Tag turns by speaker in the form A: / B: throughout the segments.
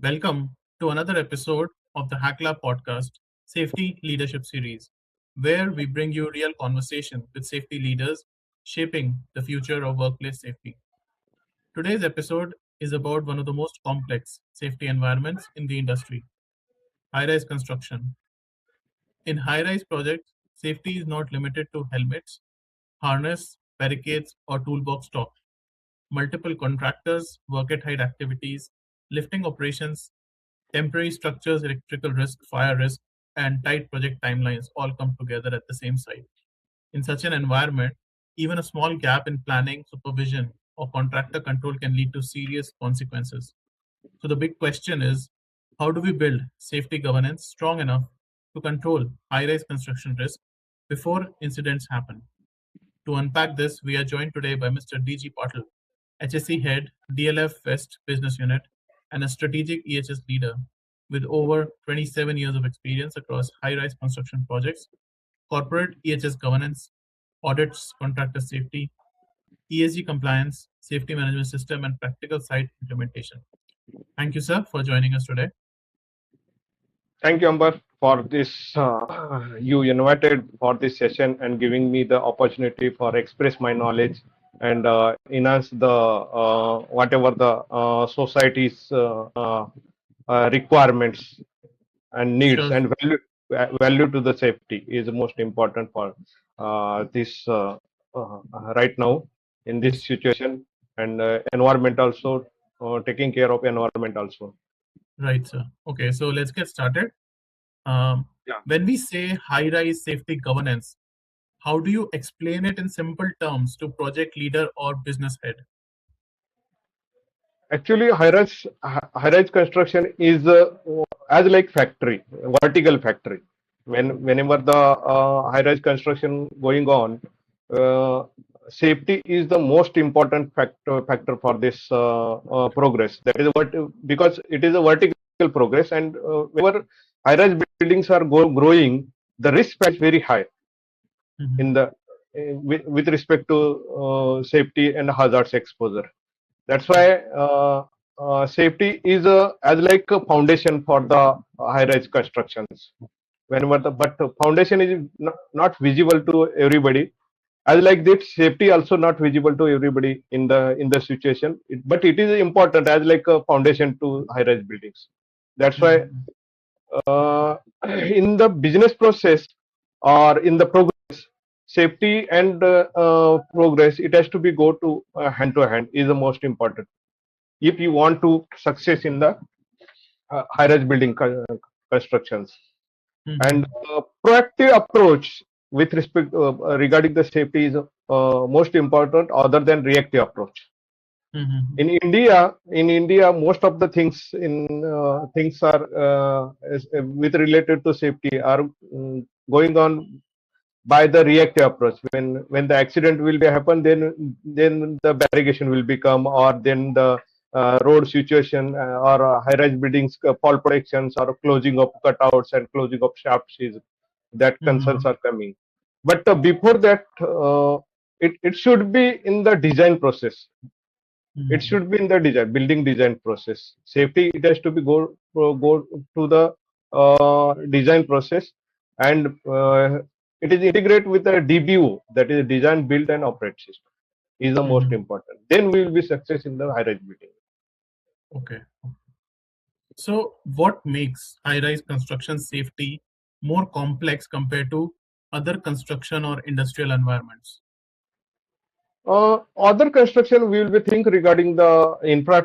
A: Welcome to another episode of the Hackla podcast Safety Leadership Series, where we bring you real conversation with safety leaders shaping the future of workplace safety. Today's episode is about one of the most complex safety environments in the industry, high rise construction. In high rise projects, safety is not limited to helmets, harness, barricades, or toolbox talk. Multiple contractors, work at height activities, lifting operations, temporary structures, electrical risk, fire risk, and tight project timelines all come together at the same site. In such an environment, even a small gap in planning, supervision, or contractor control can lead to serious consequences. So, the big question is, how do we build safety governance strong enough to control high rise construction risk before incidents happen? To unpack this, we are joined today by Mr. DG Patil, HSE Head, DLF West Business Unit, and a strategic EHS leader with over 27 years of experience across high-rise construction projects, corporate EHS governance, audits, contractor safety, ESG compliance, safety management system, and practical site implementation. Thank you, sir, for joining us today.
B: Thank you, Amber, for this. You invited for this session and giving me the opportunity for express my knowledge and enhance the whatever the society's requirements and needs
A: Sure.
B: and value to the safety is most important for this right now in this
A: Yes.
B: situation and environment also taking care of environment also.
A: Right, sir. Okay, so let's get started. Um, when we say high-rise safety governance, how do you explain it in simple terms to project leader or business head?
B: Actually, high-rise construction is as like factory, vertical factory. Whenever the high-rise construction going on, uh, safety is the most important factor for this progress. That is what because it is a vertical progress, and whenever high-rise buildings are growing, the risk is very high
A: Mhm.
B: in the with respect to safety and hazards exposure. That's why safety is as like a foundation for the high-rise constructions. Whenever the foundation is not visible to everybody, as like that, safety also not visible to everybody in the situation. But it is important as like a foundation to high-rise buildings. That's why
A: Mhm.
B: in the business process or in the progress, safety and progress it has to be go to hand is the most important if you want to success in the high-rise building constructions and
A: Mhm.
B: proactive approach with respect regarding the safety is most important other than reactive approach
A: Mhm.
B: in india most of the things in things are with related to safety are going on by the reactive approach when the accident will be happen then the barricade will become or then the road situation or high rise buildings fall protections or closing of cutouts and closing of shafts is that concerns
A: Mhm.
B: are coming but before that it should be in the design process. It
A: Mhm.
B: should be in the building design process. Safety it has to be go to the design process and it is integrate with the DBO, that is design build and operate system is the most
A: Mhm.
B: important. Then we will be success in the high rise building.
A: Okay. So, what makes high-rise construction safety more complex compared to other construction or industrial environments?
B: Other construction we will be think regarding the infra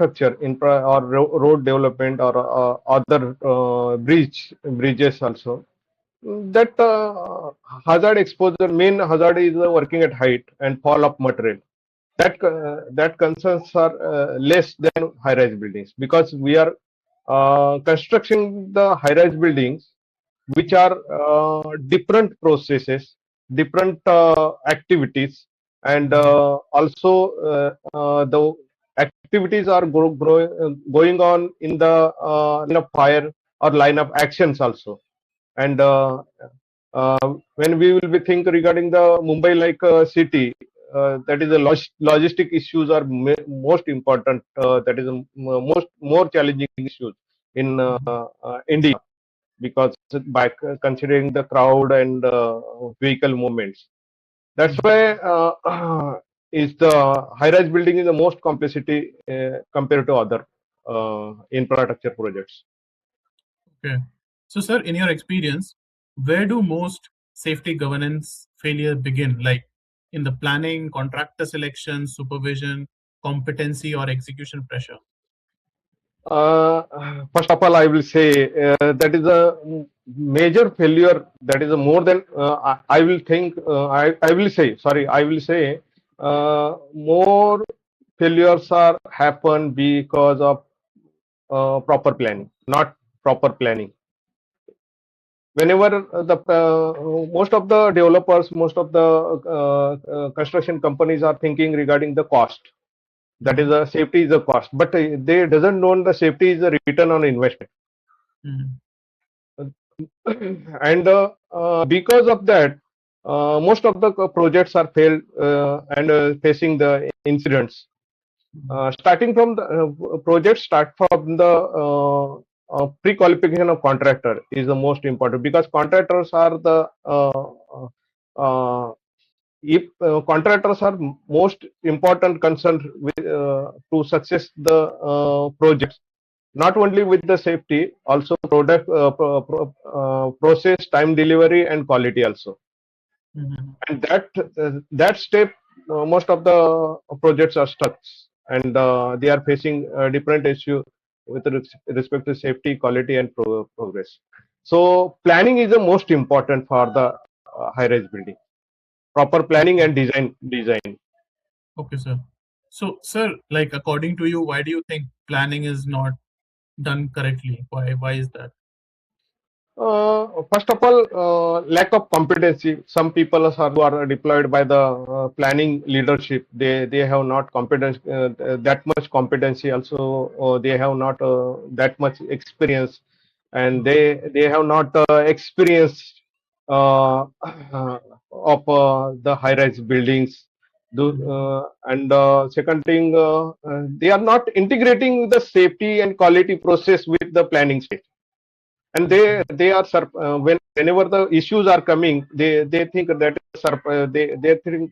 B: or road development or other bridges also. That hazard exposure, main hazard is working at height and fall of material. That concerns are less than high-rise buildings because we are constructing the high-rise buildings which are different processes, different activities, and
A: Mhm.
B: also the activities are going on in the line of fire or line of actions also. And when we will be think regarding the Mumbai like city, that is the logistic issues are most important. That is the most more challenging issues in
A: Mhm.
B: India, because by considering the crowd and vehicle movements. That's
A: Mhm.
B: why is the high-rise building is the most complexity compared to other infrastructure projects.
A: Okay. So, sir, in your experience, where do most safety governance failure begin? Like in the planning, contractor selection, supervision, competency, or execution pressure?
B: First of all, I will say that is a major failure. That is a more than I will think. I will say, sorry, I will say more failures are happen because of proper planning, not proper planning. Whenever the most of the developers, most of the construction companies are thinking regarding the cost. That is
A: Mhm.
B: a safety is a cost, but they doesn't know the safety is a return on investment.
A: Mhm.
B: And because of that, most of the projects are failed and facing the incidents.
A: Mhm.
B: Starting from the project start from the pre-qualification of contractor is the most important, because contractors are the uh, if contractors are most important concern with to success the projects, not only with the safety, also product process, time delivery, and quality also.
A: Mhm.
B: And that step, most of the projects are stuck, and they are facing different issue with respect to safety, quality, and progress. So planning is the most important for the high-rise building. Proper planning
A: Okay.
B: and design.
A: Okay, sir. So, sir, like according to you, why do you think planning is not done correctly? Why is that?
B: First of all, lack of competency. Some people are who are deployed by the planning leadership. They have not competence that much competency. Also, they have not that much experience, and
A: Mhm.
B: they have not experienced of the high-rise buildings.
A: Mhm.
B: And second thing, they are not integrating the safety and quality process with the planning stage, and
A: Okay.
B: they are whenever the issues are coming, they think that they think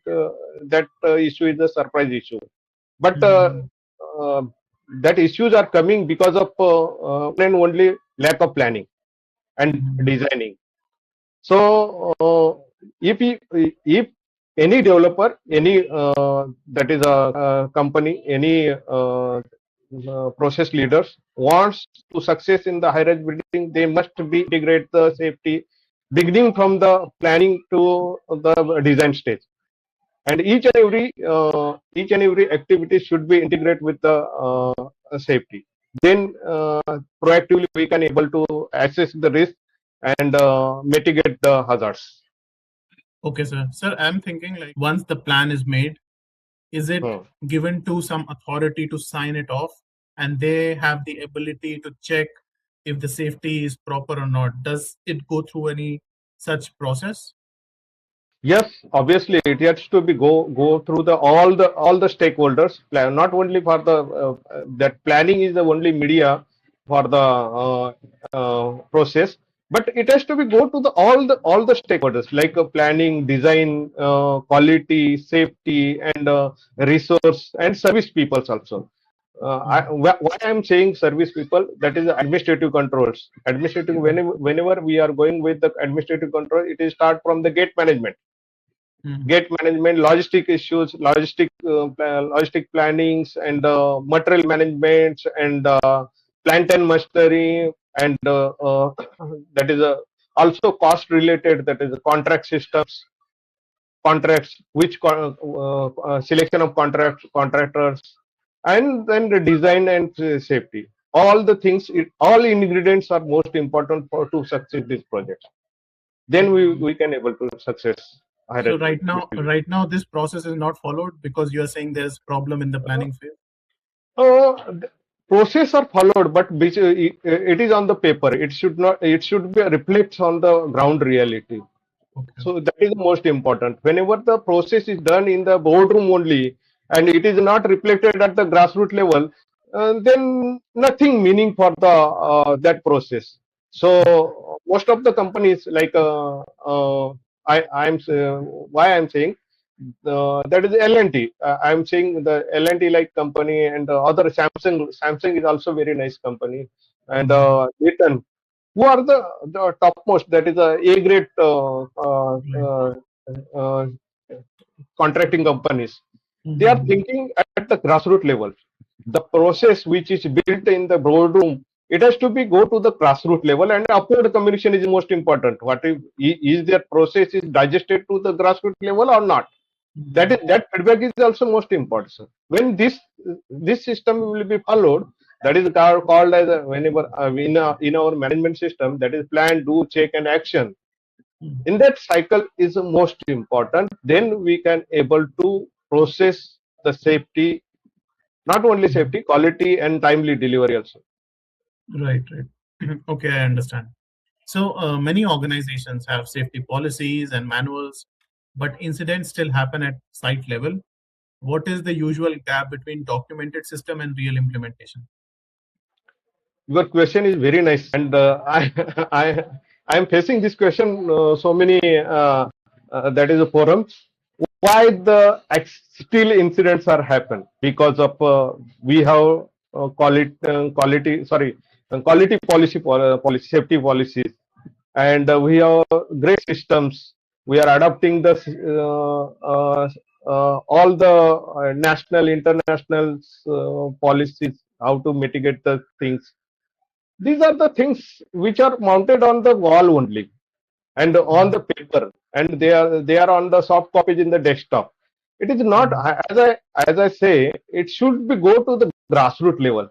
B: that issue is a surprise issue, but
A: Mhm.
B: uh, that issues are coming because of and only lack of planning and
A: Mhm.
B: designing. So if any developer, any that is a company, any process leaders wants to success in the high-rise building, they must be integrate the safety beginning from the planning to the design stage. And each and every activity should be integrated with the safety. Then proactively we can able to assess the risk and mitigate the hazards.
A: Okay, sir. Sir, I'm thinking like once the plan is made, is it
B: Hmm.
A: given to some authority to sign it off and they have the ability to check if the safety is proper or not? Does it go through any such process?
B: Yes, obviously it has to be go through the all the stakeholders. Plan not only for the that planning is the only media for the process, but it has to be go to the all the stakeholders like planning, design, quality, safety, and resource and service peoples also.
A: Mhm.
B: Why I'm saying service people, that is the administrative controls. Administrative, whenever we are going with the administrative control, it is start from the gate management,
A: Mhm.
B: gate management, logistic issues, logistic plannings, and material management, and plant and machinery, and that is also cost related. That is contract systems, contracts, which selection of contractors, and then the design and safety. All the things, all ingredients are most important for to succeed this project. Then
A: Mhm.
B: we can able to success
A: So
B: higher building.
A: this process is not followed because you are saying there's problem in the planning phase.
B: The process are followed, but which, it is on the paper. It should not. It should be reflects on the ground reality.
A: Okay.
B: So that is the most important. Whenever the process is done in the boardroom only, and it is not reflected at the grassroots level, then nothing meaning for the that process. So most of the companies like I'm why I'm saying that is L&T. I'm saying the L&T like company and other Samsung. Samsung is also very nice company, and
A: Mhm.
B: Eaton, who are the topmost. That is a grade
A: Right.
B: uh, contracting companies. They are
A: Mhm.
B: thinking at the grassroots level. The process which is built in the boardroom, it has to be go to the grassroots level, and upward communication is most important. What if is their process is digested to the grassroots level or not?
A: Mhm.
B: That feedback is also most important. Sir. When this system will be followed, that is called as whenever in our management system, that is plan, do, check, and action.
A: Mhm.
B: In that cycle is the most important. Then we can able to process the safety, not only
A: Mhm.
B: safety, quality and timely delivery also.
A: Right, right. Okay, I understand. So many organizations have safety policies and manuals, but incidents still happen at site level. What is the usual gap between documented system and real implementation?
B: Your question is very nice, and I am facing this question so many that is a forum. Why the still incidents are happen because of we have quality sorry quality policy safety policies, and we have great systems. We are adopting the all the national international policies how to mitigate the things. These are the things which are mounted on the wall only and on the
A: Mhm.
B: paper, and they are on the soft copies in the desktop. It is not,
A: Mhm.
B: as I say, it should be go to the grassroots level.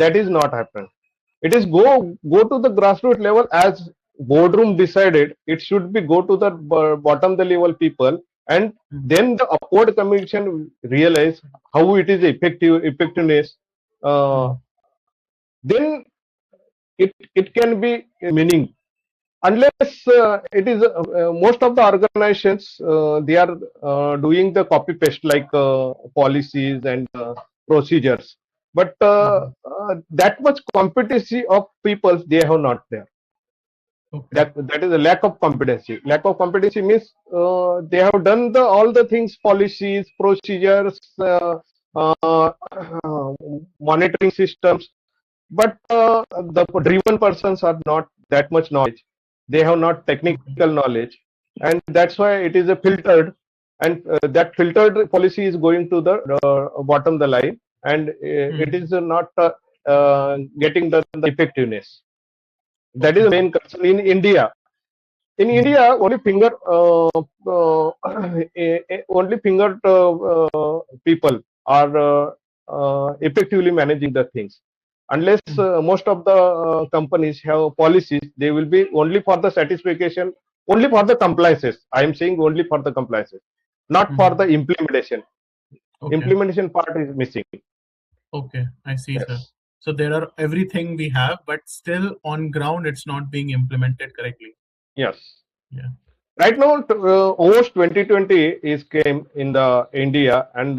B: That is not happened. It is go to the grassroots level as boardroom decided. It should be go to the bottom the level people, and
A: Mhm.
B: then the upward communication realize how it is effectiveness. Uh,
A: Mhm.
B: then it can be meaning, unless it is most of the organizations they are doing the copy paste like policies and procedures, but
A: Mhm.
B: that much competency of people they have not there.
A: Okay.
B: That is a lack of competency. Lack of competency means they have done the all the things, policies, procedures, uh, monitoring systems, but the driven persons are not that much knowledge. They have not
A: Okay.
B: technical knowledge, and that's why it is a filtered, and that filtered policy is going to the bottom the line, and it
A: Mhm.
B: is not getting the effectiveness. That is
A: Okay,
B: the
A: sir.
B: main concern in India. In
A: Mhm.
B: India, only only fingered people are effectively managing the things. Unless
A: Mhm.
B: most of the companies have policies, they will be only for the satisfaction, only for the compliances. I am saying only for the compliances, not for the
A: Mhm.
B: implementation.
A: Okay.
B: Implementation part is missing.
A: Okay, I see, sir.
B: Yes.
A: So there are everything we have, but still on ground it's not being implemented correctly.
B: Yes.
A: Yeah.
B: Right now, almost 2020 is came in the India, and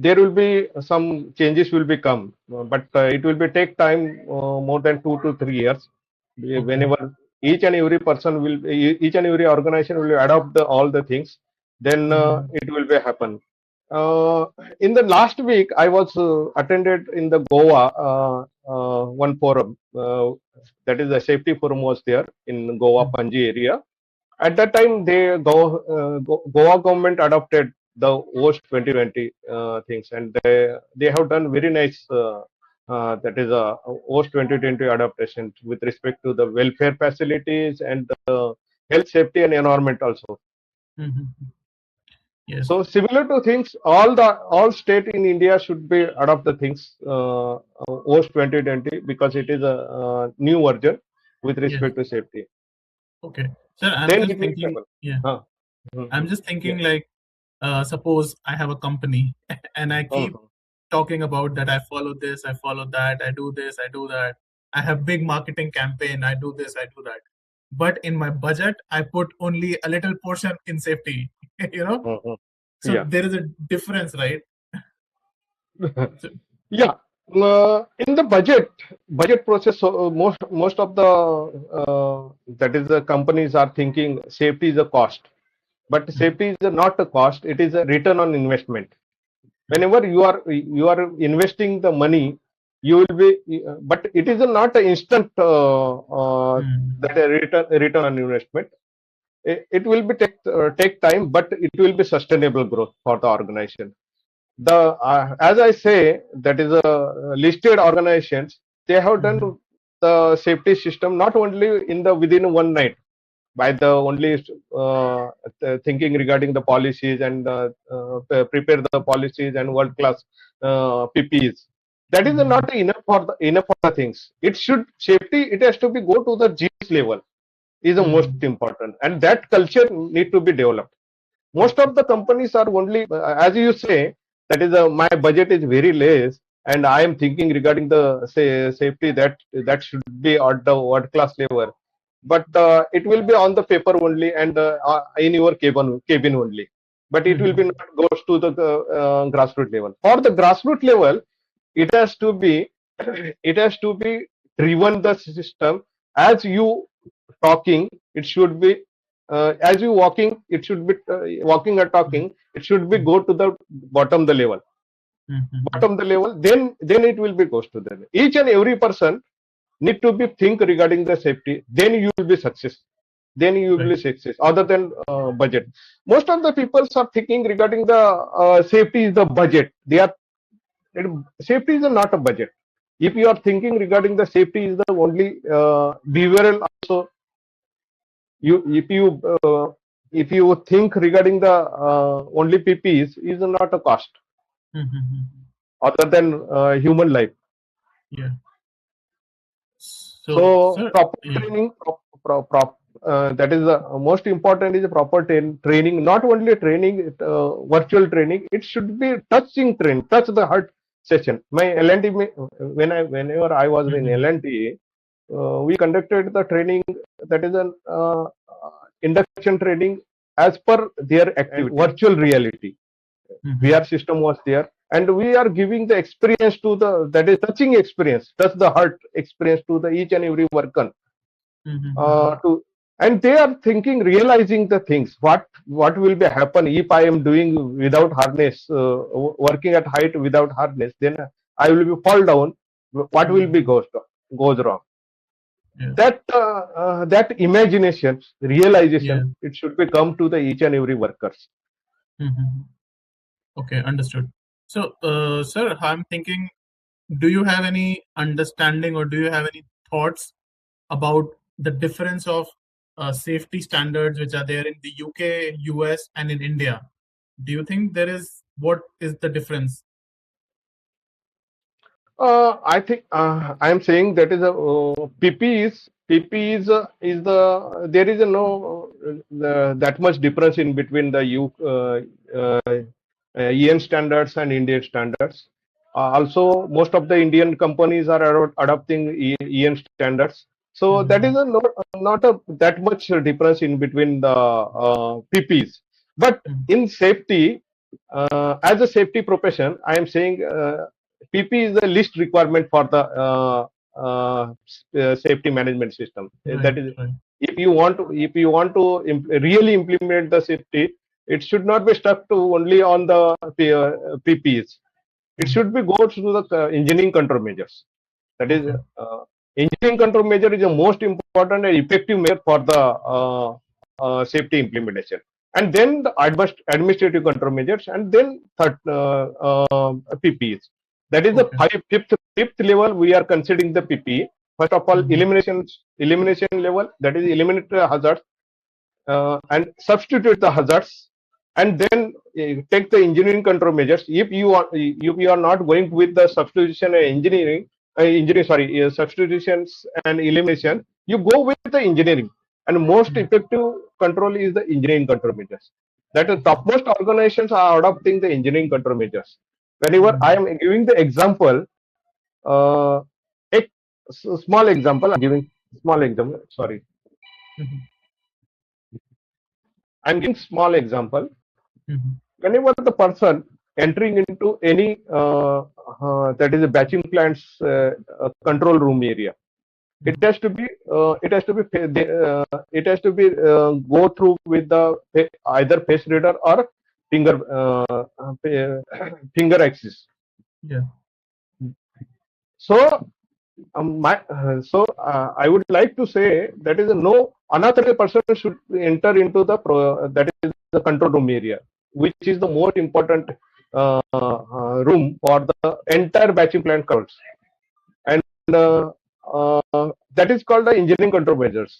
B: there will be some changes will become, but it will be take time more than 2 to 3 years.
A: Okay.
B: Whenever each and every person will, each and every organization will adopt all the things, then
A: Mhm.
B: it will be happen. Uh, in the last week, I was attended in the Goa one forum. That is the safety forum was there in Goa
A: Mhm.
B: Panji area. At that time, Goa government adopted the OST 2020 things, and they have done very nice. That is a OST 2020 adaptation with respect to the welfare facilities and health, safety, and environment also.
A: Mhm. Yes.
B: So similar to things, all state in India should be adopt the things OST 2020 because it is a new version with
A: Yes.
B: respect to safety.
A: Okay. Sir, I'm
B: Then
A: just
B: it will
A: thinking,
B: happen.
A: yeah,
B: Huh.
A: I'm
B: Mhm.
A: just
B: Yeah.
A: thinking like, suppose I have a company and I keep
B: Mhm.
A: talking about that I follow this, I follow that, I do this, I do that. I have big marketing campaign, I do this, I do that. But in my budget, I put only a little portion in safety, you know?
B: Mhm.
A: So
B: Yeah.
A: there is a difference, right? So,
B: Yeah. In the budget process, so most of the that is the companies are thinking safety is a cost, but
A: Mhm.
B: safety is not a cost; it is a return on investment. Whenever you are investing the money, you will be, but it is not an instant that
A: Mhm.
B: a return on investment. It will be take time, but it will be sustainable growth for the organization. The as I say, that is a listed organizations. They have done
A: Mhm.
B: the safety system not only in the within one night by the only thinking regarding the policies and prepare the policies and world class PPEs. That is
A: Mhm.
B: not enough for the things. It should safety. It has to be go to the genes level is the most
A: Mhm.
B: important, and that culture need to be developed. Most
A: Okay.
B: of the companies are only, as you say, that is my budget is very less, and I am thinking regarding the say safety that should be at the world class level, but it will be on the paper only and in your cabin only, but it will be
A: Mhm.
B: not goes to the grassroots level. For the grassroots level, it has to be it has to be driven the system as you talking. It should be as you walking. It should be walking or
A: Mhm.
B: talking. It should be go to the
A: Mhm.
B: bottom the level. Then it will be goes to the each and every person need to be think regarding the safety. Then you will be success. Then you will
A: Right.
B: be success. Other than budget, most of the people are thinking regarding the safety is the budget. They are it, safety is not a budget. If you are thinking regarding the safety is the only behavioral also, you if you think regarding the only PPs is not a cost
A: Mhm.
B: other than human life.
A: Yeah. So,
B: So
A: sir,
B: proper
A: yeah.
B: training, that is the most important is a proper training. Not only training, virtual training. It should be touching train, touch the heart session. My LNT, whenever I was in
A: Mhm.
B: LNT, we conducted the training that is an induction training as per their activity. Virtual reality. VR
A: Mhm.
B: system was there, and we are giving the experience to the that is touching experience, touch the heart experience to the each and every worker
A: Mhm.
B: to, and they are thinking, realizing the things. What will be happen if I am doing without harness, working at height without harness? Then I will be fall down. What will be
A: Mhm.
B: goes wrong?
A: Yeah.
B: That imagination,
A: Yeah.
B: realization, it should be come to the each and every workers.
A: Mhm. Okay, understood. So, sir, I'm thinking, do you have any understanding or do you have any thoughts about the difference of safety standards which are there in the UK, US, and in India? Do you think there is what is the difference?
B: I think I am saying that is a PP is the there is a no that much difference in between the EN standards and Indian standards. Also, most of the Indian companies are adopting EN standards. So that is
A: Mhm.
B: a not a that much difference in between the PPs. But
A: Mhm.
B: in safety, as a safety profession, I am saying PP is the least requirement for the safety management system. That
A: Right,
B: is,
A: right.
B: if you want to really implement the safety, it should not be stuck to only on the PPs. It
A: Mhm.
B: should be go to the engineering control measures. That is,
A: Okay.
B: engineering control measure is the most important and effective measure for the safety implementation. And then the administrative control measures, and then PPs. That is the
A: Okay.
B: fifth level we are considering the PPE. First of all,
A: Mhm.
B: elimination level, that is eliminate the hazards and substitute the hazards, and then take the engineering control measures. If you are not going with the substitution and substitutions and elimination, you go with the engineering, and most
A: Mhm.
B: effective control is the engineering control measures. That is,
A: Okay.
B: topmost organizations are adopting the engineering control measures. Whenever I
A: Mhm.
B: am giving the example, uh, a small example, I'm giving small example. Sorry,
A: Mhm.
B: I'm giving small example.
A: Mhm.
B: Whenever the person, entering into any that is a batching plant's control room area. It
A: Mhm.
B: has to be it has to be go through with the either face reader or finger finger axis.
A: Yeah.
B: So I would like to say that is no unauthorized person should enter into the that is the control room area, which is the most important room for the entire batching plant controls, and that is called the engineering control measures.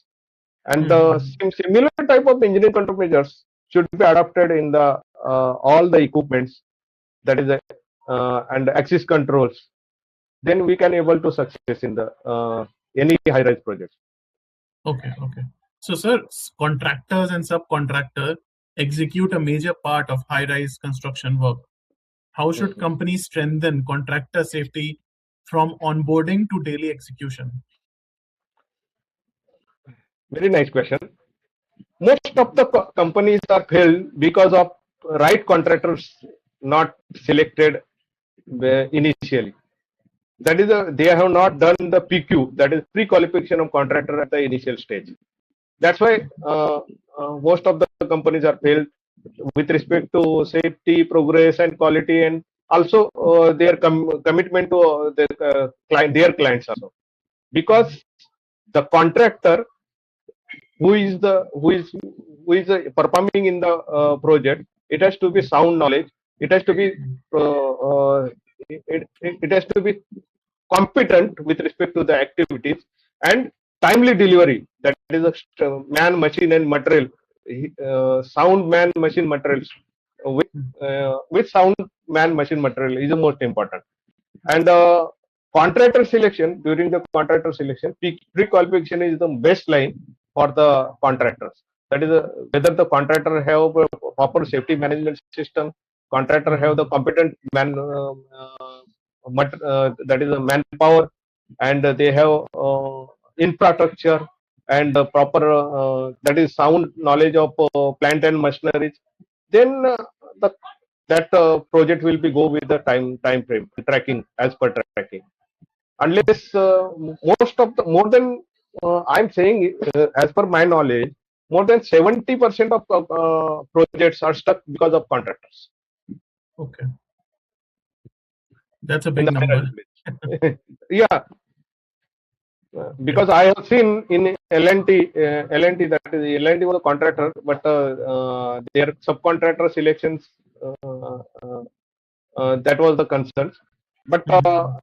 B: And the
A: Mhm.
B: similar type of engineering control measures should be adopted in the all the equipments, that is and access controls. Then we can able to success in the any high rise project.
A: Okay, okay. So, sir, contractors and subcontractor execute a major part of high-rise construction work. How should
B: Mhm.
A: companies strengthen contractor safety from onboarding to daily execution?
B: Very nice question. Most of the companies are failed because of right contractors not selected initially. That is they have not done the PQ, that is pre-qualification of contractor at the initial stage. That's why most of the companies are failed with respect to safety, progress, and quality, and also their commitment to their clients also. Because the contractor who is performing in the project, it has to be sound knowledge. It has to be uh, uh, it has to be competent with respect to the activities and timely delivery. That is a man, machine, and material. Sound man, machine, materials with sound man, machine, material is the most important. And contractor selection, during the contractor selection, pre-qualification is the best line for the contractors. That is whether the contractor have a proper safety management system, contractor have the
A: Mhm.
B: competent man that is a manpower, and they have infrastructure and proper that is sound knowledge of plant and machinery. Then the that project will be go with the time frame tracking as per tracking. Unless most of the more than I'm saying as per my knowledge, more than 70% of projects are stuck because of contractors
A: Okay, that's a
B: in
A: big
B: the higher
A: number.
B: village. Yeah,
A: Yeah.
B: because I have seen in L&T, L&T, that is L&T was a contractor, but their subcontractor selections that was the concern. But
A: Mhm.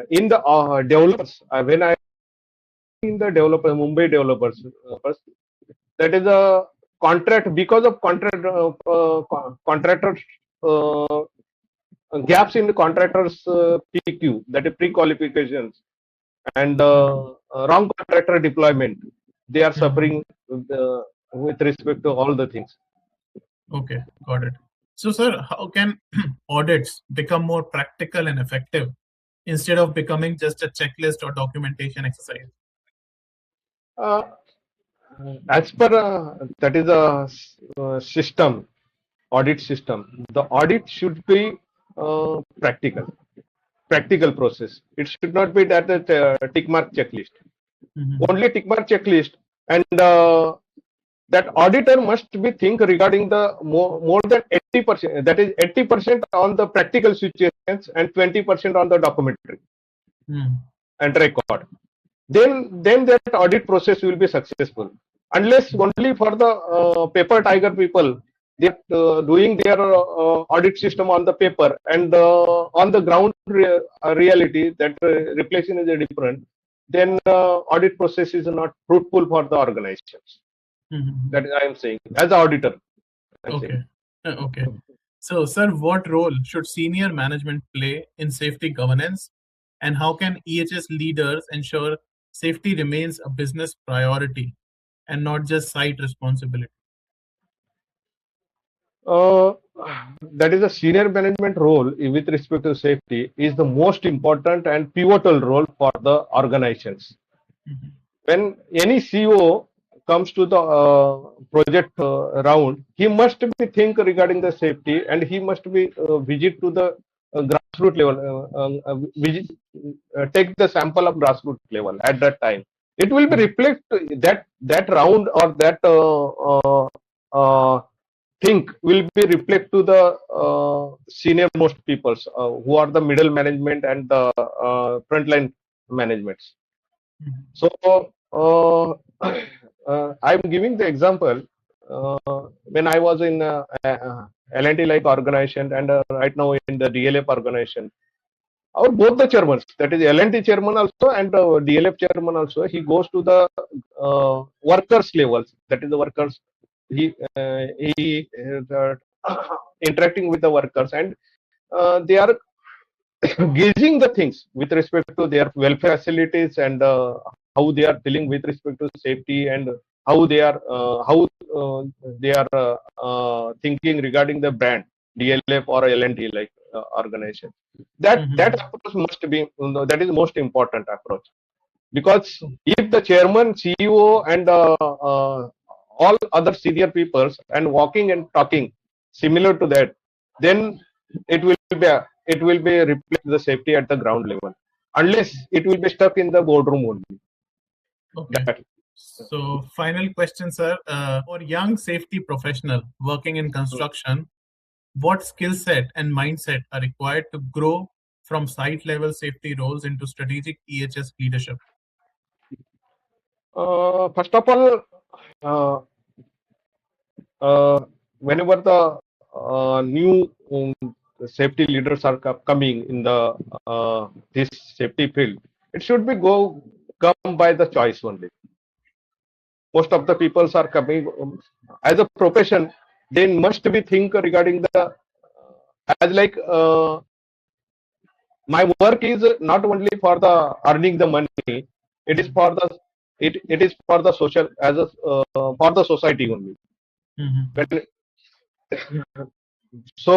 B: in the developers, when I in the developer Mumbai developers, that is a contract because of contractors uh, gaps in the contractors PQ, that is pre-qualifications, and
A: Mhm.
B: wrong contractor deployment. They are
A: Mhm.
B: suffering with respect to all the things.
A: Okay, got it. So, sir, how can audits become more practical and effective instead of becoming just a checklist or documentation exercise?
B: Uh, as per that is a system, audit system. The audit should be practical process. It should not be that tick mark checklist.
A: Mhm.
B: Only tick mark checklist, and that auditor must be think regarding the more than 80%. That is 80% on the practical situations and 20% on the documentary
A: Mhm.
B: and record. Then that audit process will be successful. Unless only for the paper tiger people, they're doing their audit system on the paper, and on the ground reality that replacing is different, then audit process is not fruitful for the organizations. That
A: Mhm.
B: is I am saying as an auditor. I'm saying.
A: Okay. Okay. So, sir, what role should senior management play in safety governance, and how can EHS leaders ensure safety remains a business priority and not just site responsibility?
B: Uh, that is a senior management role with respect to safety is the most important and pivotal role for the organizations.
A: Mhm.
B: When any CEO comes to the project round, he must be think regarding the safety, and he must be visit to the grassroots level, take the sample of grassroots level at that time. It will be reflect that round or that think will be reflect to the senior most peoples who are the middle management and the frontline managements.
A: Mhm.
B: So I'm giving the example when I was in L&T like organization and right now in the DLF organization. Our both the chairmen, that is L&T chairman also and DLF chairman also, he goes to the workers levels. That is the workers. He interacting with the workers, and they are gauging the things with respect to their welfare facilities and how they are dealing with respect to safety, and how they are thinking regarding the brand DLF or L&T like organization. That
A: Mhm.
B: approach must be, that is most important approach, because
A: Mhm.
B: if the chairman, CEO, and all other senior peoples and walking and talking similar to that, then it will be reflect the safety at the ground level. Unless it will be stuck in the boardroom only.
A: Okay.
B: That
A: So, final question, sir. For young safety professional working in construction, what skill set and mindset are required to grow from site level safety roles into strategic EHS leadership?
B: first of all, uh, whenever the new safety leaders are coming in the this safety field, it should be come by the choice only. Most of the peoples are coming as a profession. They must be think regarding the as like my work is not only for the earning the money. It is for the it is for the social as a for the society only.
A: Mhm.
B: When, so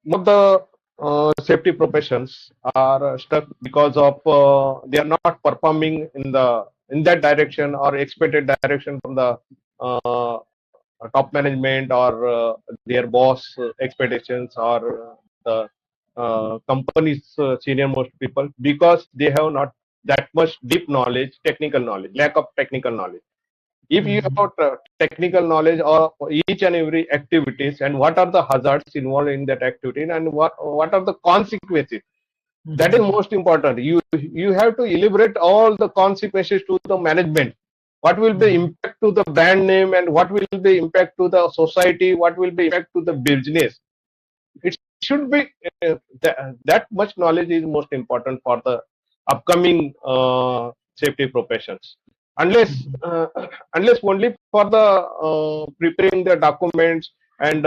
B: most of the safety professions are stuck because of they are not performing in that direction or expected direction from the uh, top management or their boss expectations or the company's senior most people, because they have not that much deep knowledge, technical knowledge, lack of technical knowledge. If you
A: Mhm.
B: have technical knowledge of each and every activities and what are the hazards involved in that activity and what are the consequences, that is
A: Mhm.
B: most important. You have to elaborate all the consequences to the management. What will be
A: Mhm.
B: impact to the brand name, and what will be impact to the society, what will be impact to the business. It should be that much knowledge is most important for the upcoming safety professions. Unless
A: Mhm.
B: unless only for the preparing the documents and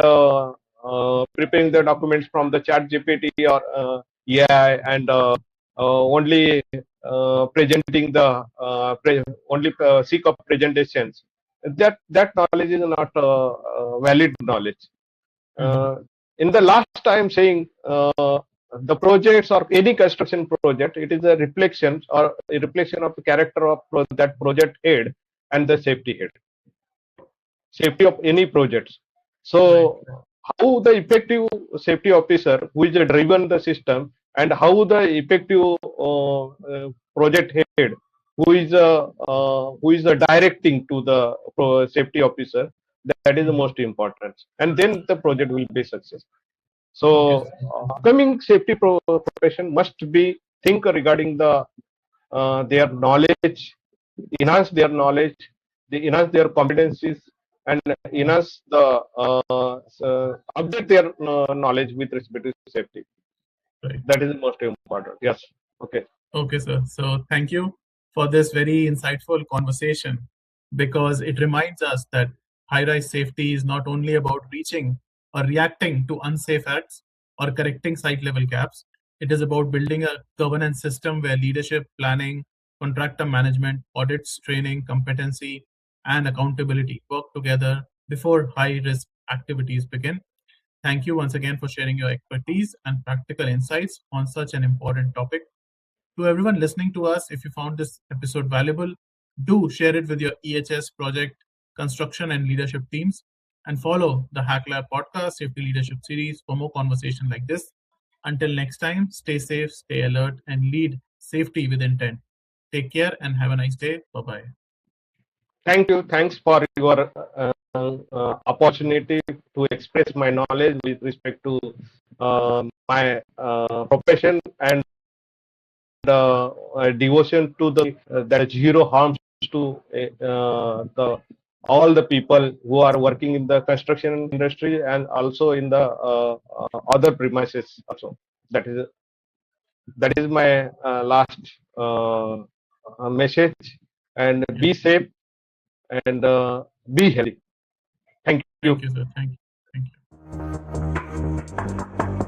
B: preparing the documents from the chat GPT or AI, and only presenting the only seek of presentations, that knowledge is not valid knowledge.
A: Mhm.
B: uh, in the last I am saying, the projects or any construction project, it is a reflection or a reflection of the character of that project head and the safety head, safety of any projects. So
A: Right.
B: how the effective safety officer who is driven the system, and how the effective project head who is directing to the safety officer, that is the
A: Mhm.
B: most important, and then the project will be success. So
A: Okay.
B: upcoming safety profession must be think regarding the their knowledge, enhance their knowledge, they enhance their competencies, and
A: Mhm.
B: enhance the update their knowledge with respect to safety.
A: Right.
B: That is the most important. Yes. Okay.
A: Okay, sir. So thank you for this very insightful conversation because it reminds us that high rise safety is not only about reaching or reacting to unsafe acts or correcting site level gaps, it is about building a governance system where leadership, planning, contractor management, audits, training, competency, and accountability work together before high risk activities begin. Thank you once again for sharing your expertise and practical insights on such an important topic. To everyone listening to us, if you found this episode valuable, Do share it with your EHS project, construction, and leadership teams. And follow the Hack Lab podcast Safety Leadership Series for more conversation like this. Until next time, stay safe, stay alert, and lead safety with intent. Take care and have a nice day. Bye bye.
B: Thank you. Thanks for your opportunity to express my knowledge with respect to my profession and devotion to the that zero harms to the all the people who are working in the construction industry and also in the other premises also. That is that is my last message. And
A: Yeah.
B: be safe and be healthy. Thank
A: Thank
B: you.
A: you, sir. Thank you. Thank you.